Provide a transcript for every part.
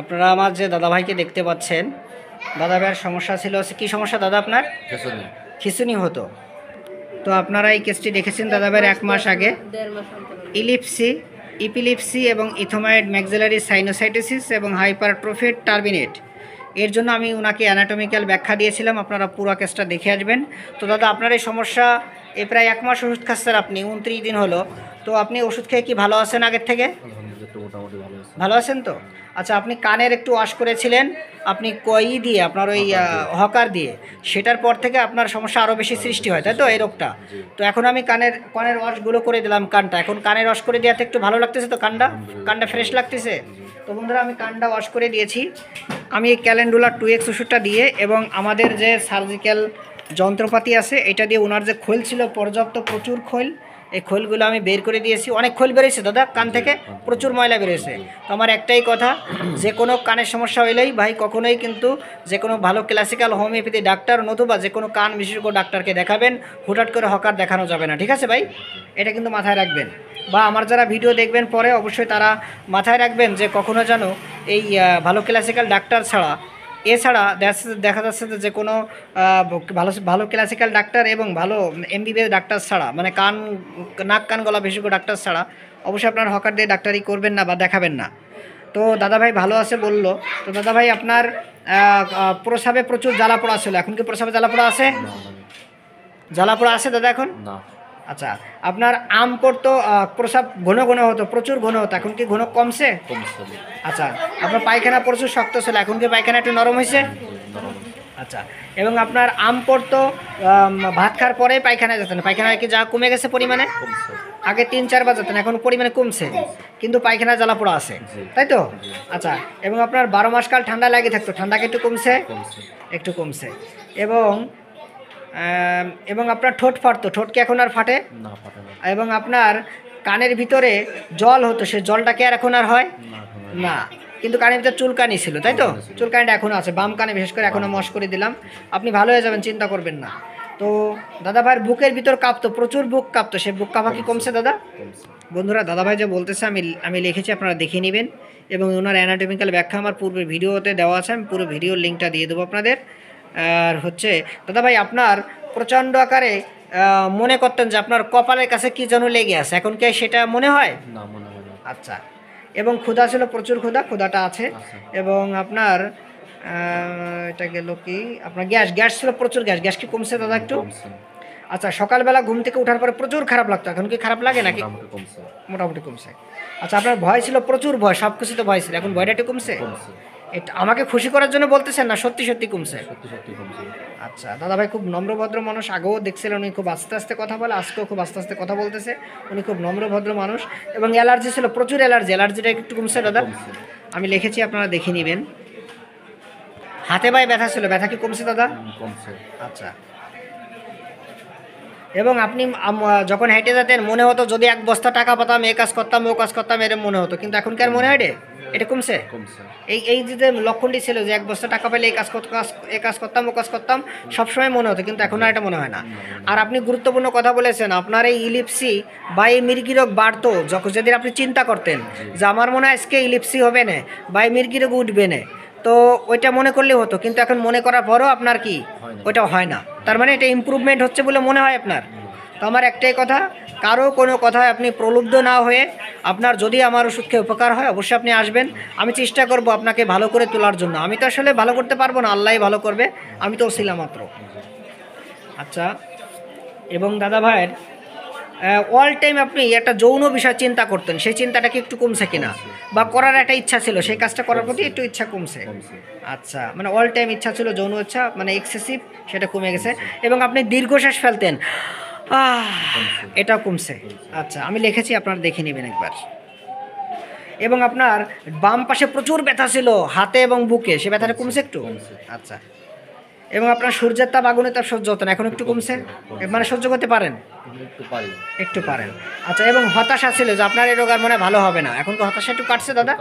আপনারা আমার যে দাদাভাইকে দেখতে পাচ্ছেন, দাদাভাইয়ের সমস্যা ছিল, কি সমস্যা দাদা আপনার? খিঁচুনি হতো। তো আপনারা এই কেসটি দেখেছেন দাদাভাইয়ের 1 মাস আগে। ইলিপসি, ইপিলিপসি এবং ইথোমাইড ম্যাক্সিলারি সাইনোসাইটিসিস এবং হাইপারট্রোফিড টার্বিনেট, এর জন্য আমি ওনাকে অ্যানাটমিক্যাল ব্যাখ্যা দিয়েছিলাম। আপনারা পুরো কেসটা দেখে আসবেন। তো দাদা আপনার এই সমস্যা, এই প্রায় 1 মাস ওষুধ খাচ্ছেন আপনি, 29 দিন হলো। তো আপনি ওষুধ খেয়ে কি ভালো আছেন আগের থেকে? ভালো আছেন তো? আচ্ছা, আপনি কানের একটু ওয়াশ করেছিলেন, আপনি কই দিয়ে আপনার ওই হকার দিয়ে, সেটার পর থেকে আপনার সমস্যা আরও বেশি সৃষ্টি হয়, তাই তো এই রোগটা? তো এখন আমি কানের ওয়াশগুলো করে দিলাম কানটা, এখন কানের ওয়াশ করে দেওয়াতে একটু ভালো লাগতেছে তো? কানটা ফ্রেশ লাগতেছে তো বন্ধুরা? আমি কানটা ওয়াশ করে দিয়েছি। আমি এই ক্যালেন্ডুলা 2X ওষুধটা দিয়ে এবং আমাদের যে সার্জিক্যাল যন্ত্রপাতি আছে এটা দিয়ে, ওনার যে খোল ছিল পর্যাপ্ত প্রচুর খোল, এই খোলগুলো আমি বের করে দিয়েছি। অনেক খোল বেরিয়েছে দাদা কান থেকে, প্রচুর ময়লা বেরিয়েছে। তো আমার একটাই কথা, যে কোনো কানের সমস্যা হইলেই ভাই কখনোই কিন্তু যে কোনো ভালো ক্লাসিক্যাল হোমিওপ্যাথি ডাক্তার নতুবা যে কোনো কান বিশেষজ্ঞ ডাক্তারকে দেখাবেন, হুটহাট করে হকার দেখানো যাবে না, ঠিক আছে ভাই? এটা কিন্তু মাথায় রাখবেন। বা আমার যারা ভিডিও দেখবেন পরে অবশ্যই তারা মাথায় রাখবেন যে কখনো যেন এই ভালো ক্লাসিক্যাল ডাক্তার ছাড়া, এছাড়া দেখা যাচ্ছে যে কোনো ভালো ভালো ক্লাসিক্যাল ডাক্তার এবং ভালো এমবিবিএস ডাক্তার ছাড়া, মানে নাক কান গলা বিশেষজ্ঞ ডাক্তার ছাড়া অবশ্যই আপনার হকার দিয়ে ডাক্তারি করবেন না বা দেখাবেন না। তো দাদাভাই ভালো আছে বললো। তো দাদাভাই আপনার প্রস্রাবে প্রচুর জ্বালা পোড়া ছিল, এখন কি প্রস্রাবে জ্বালা পোড়া আছে? জ্বালা পোড়া আছে দাদা এখন? আচ্ছা, আপনার আম পড়তো, প্রস্রাব ঘন ঘন হতো, প্রচুর ঘন হতো, এখন কি ঘন কমছে? আচ্ছা, আপনার পায়খানা প্রচুর শক্ত ছিল, এখন কি পায়খানা একটু নরম হয়েছে? আচ্ছা, এবং আপনার আম পড়তো, ভাত খাওয়ার পরেই পায়খানায় যেতেন, পায়খানা কি যা কমে গেছে পরিমাণে? আগে 3-4 বার যেতেন, এখন পরিমাণে কমছে, কিন্তু পায়খানা জ্বালা পোড়া আছে, তাই তো? আচ্ছা, এবং আপনার 12 মাস কাল ঠান্ডা লাগে থাকতো, ঠান্ডা কি একটু কমছে? একটু কমছে। এবং আপনার ঠোঁট ফাটতো, ঠোঁট কি এখন আর ফাটে? এবং আপনার কানের ভিতরে জল হতো, সে জলটা কি আর এখন আর হয় না? কিন্তু কানের ভিতরে চুলকানি ছিল, তাই তো? চুলকানিটা এখনও আছে, বাম কানে বিশেষ করে, এখনও মশ করে দিলাম। আপনি ভালো হয়ে যাবেন, চিন্তা করবেন না। তো দাদাভাইয়ের বুকের ভিতর কাঁপতো, প্রচুর বুক কাঁপতো, সে বুক কাঁপা কি কমছে দাদা? বন্ধুরা দাদাভাই যে বলতেছে আমি লিখেছি, আপনারা দেখে নেবেন। এবং ওনার অ্যানাটমিক্যাল ব্যাখ্যা আমার পূর্বের ভিডিওতে দেওয়া আছে, আমি পুরো ভিডিওর লিঙ্কটা দিয়ে দেবো আপনাদের। আর হচ্ছে দাদাভাই আপনার প্রচণ্ড আকারে মনে করতেন যে আপনার কপালের কাছে কি যেন লেগে আছে, এখন কি সেটা মনে হয়? আচ্ছা, এবং ক্ষুধা ছিল, প্রচুর ক্ষুধাটা আছে। এবং আপনার এটা গেল কি, আপনার গ্যাস ছিল, প্রচুর গ্যাস কি কমছে দাদা একটু? আচ্ছা, সকালবেলা ঘুম থেকে ওঠার পরে প্রচুর খারাপ লাগতো, এখন কি খারাপ লাগে নাকি? মোটামুটি কমছে। আচ্ছা, আপনার ভয় ছিল, প্রচুর ভয়, সব কিছুতে ভয় ছিল, এখন ভয়টা একটু কমছে? এটা আমাকে খুশি করার জন্য বলতেছেন না, সত্যি সত্যি কমছে? আচ্ছা, দাদাভাই খুব নম্রভদ্র মানুষ, আগেও দেখছিলেন উনি খুব আস্তে আস্তে কথা বলে, আজকেও খুব আস্তে আস্তে কথা বলতেছে। উনি খুব নম্রভদ্র মানুষ। এবং অ্যালার্জি ছিল, প্রচুর অ্যালার্জিটা একটু কমছে দাদা? আমি লিখেছি, আপনারা দেখে নেবেন। হাতে পায়ে ব্যথা ছিল, ব্যথা কি কমছে দাদা? আচ্ছা, এবং আপনি যখন হেঁটে যেতেন মনে হতো যদি 1 বস্তা টাকা পাতাম, এ কাজ করতাম ও কাজ করতাম, এরকম মনে হতো, কিন্তু এখন কি আর মনে হয় রে? এটা কমছে? এই যে লক্ষণটি ছিল যে 1 বস্তা টাকা পেলে এ কাজ করতাম ও কাজ করতাম, সবসময় মনে হতো, কিন্তু এখন আর এটা মনে হয় না। আর আপনি গুরুত্বপূর্ণ কথা বলেছেন, আপনার এই ইলিপসি বা এই মির্গি রোগ বাড়তো যেদিন আপনি চিন্তা করতেন যে আমার মনে হয় আজকে ইলিপসি হবে না বা এই মির্গি রোগ উঠবে না, তো ওইটা মনে করলে হতো, কিন্তু এখন মনে করার পরও আপনার কি ওইটা হয় না, তার মানে এটা ইমপ্রুভমেন্ট হচ্ছে বলে মনে হয় আপনার। তো আমার একটাই কথা, কারো কোনো কথায় আপনি প্রলুব্ধ না হয়ে, আপনার যদি আমার ওষুধ খেয়ে উপকার হয় অবশ্যই আপনি আসবেন, আমি চেষ্টা করব আপনাকে ভালো করে তোলার জন্য। আমি তো আসলে ভালো করতে পারবো না, আল্লাহই ভালো করবে, আমি তো ছিলাম মাত্র। আচ্ছা, এবং দাদা ভাইয়ের অল টাইম আপনি একটা যৌন বিষয় চিন্তা করতেন, সেই চিন্তাটা কি একটু কমছে কিনা? বা করার একটা ইচ্ছা ছিল, সেই কাজটা করার প্রতি একটু ইচ্ছা কমছে? আচ্ছা, মানে অল টাইম ইচ্ছা ছিল, যৌন ইচ্ছা মানে এক্সেসিভ, সেটা কমে গেছে। এবং আপনি দীর্ঘশ্বাস ফেলতেন, এটাও কমছে। আচ্ছা, আমি লিখেছি, আপনারা দেখে নেবেন একবার। এবং আপনার বাম পাশে প্রচুর ব্যথা ছিল, হাতে এবং বুকে, সে ব্যথাটা কমছে একটু? আচ্ছা, এবং আপনার সূর্যের তাপ আগুনের তাপ সহ্য হতেন, এখন একটু কমছে, মানে সহ্য করতে পারেন? একটু পারেন। আচ্ছা, এবং হতাশা ছিল যে আপনার এই রোগ আর মনে ভালো হবে না, এখন তো হতাশা একটু কাটছে দাদা?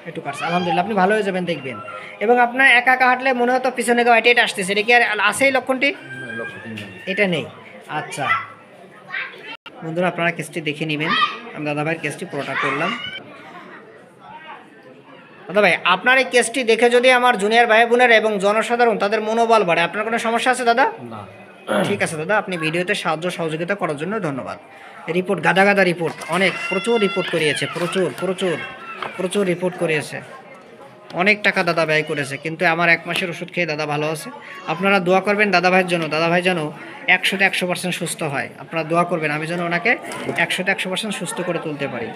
একটু কাটছে, আলহামদুলিল্লাহ, আপনি ভালো হয়ে যাবেন দেখবেন। এবং আপনার একা একা হাঁটলে মনে হতো পিছনে কেউ এটা আসতেছে, এটা কি আর আছে এই লক্ষণটি? এটা নেই। আচ্ছা বন্ধুরা, আপনারা কেসটি দেখে নেবেন, আমি দাদাভাইয়ের কেসটি পুরোটা করলাম। দাদা ভাই আপনার এই কেসটি দেখে যদি আমার জুনিয়র ভাই বোনেরা এবং জনসাধারণ তাদের মনোবল বাড়ে, আপনার কোনো সমস্যা আছে দাদা? না। ঠিক আছে দাদা, আপনি ভিডিওতে সাহায্য সহযোগিতা করার জন্য ধন্যবাদ। রিপোর্ট গাদা গাদা রিপোর্ট, অনেক প্রচুর রিপোর্ট করিয়েছে, প্রচুর প্রচুর প্রচুর রিপোর্ট করিয়েছে, অনেক টাকা দাদা ব্যয় করেছে, কিন্তু আমার 1 মাসের ওষুধ খেয়ে দাদা ভালো আছে। আপনারা দোয়া করবেন দাদা ভাইয়ের জন্য, দাদা ভাই যেন 100% সুস্থ হয়। আপনারা দোয়া করবেন আমি যেন ওনাকে 100% সুস্থ করে তুলতে পারি।